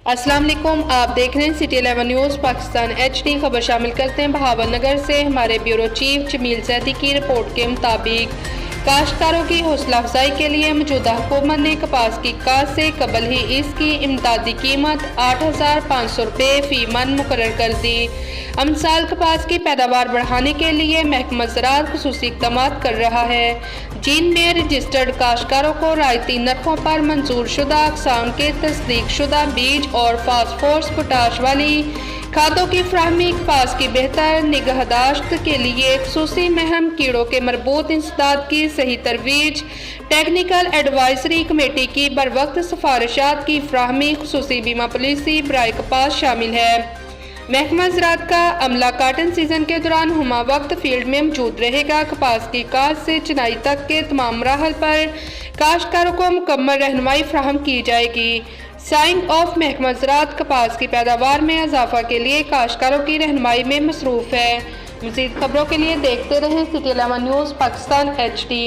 अस्सलाम वालेकुम, आप देख रहे हैं सिटी 11 न्यूज़ पाकिस्तान HD। खबर शामिल करते हैं बहावल नगर से। हमारे ब्यूरो चीफ जमील सैदी की रिपोर्ट के मुताबिक काश्तकारों की हौसला अफजाई के लिए मौजूदा हुकूमत ने कपास की काश्त से कबल ही इसकी इमदादी कीमत 8,500 रुपये फी मन मुकर्रर कर दी। साल कपास की पैदावार बढ़ाने के लिए महकमा ज़राअत खुसूसी इक़दामात कर रहा है, जिनमें रजिस्टर्ड काश्तकारों को रियायती नरखों पर मंजूर शुदा अक़साम के तस्दीक शुदा बीज और फास्फोरस पोटाश वाली खादों की फराहमी, कपास की बेहतर निगहदाश्त के लिए खुसूसी महम, कीड़ों के मरबूत इंसदाद की सही तरवीज, टेक्निकल एडवाइजरी कमेटी की बरवक्त सिफारिशात की फराहमी, खुसूसी बीमा पॉलिसी बराए कपास शामिल है। महकमा ज़राअत का अमला काटन सीजन के दौरान हुमा वक्त फील्ड में मौजूद रहेगा। कपास की काश्त से चुनाई तक के तमाम मराहल पर काश्तकारों को मुकम्मल रहनुमाई फराहम की जाएगी। साइंग ऑफ महकमा ज़राअत कपास की पैदावार में इजाफा के लिए काश्तकारों की रहनुमाई में मसरूफ़ है। मज़ीद खबरों के लिए देखते रहें सिटी 11 न्यूज़ पाकिस्तान HD।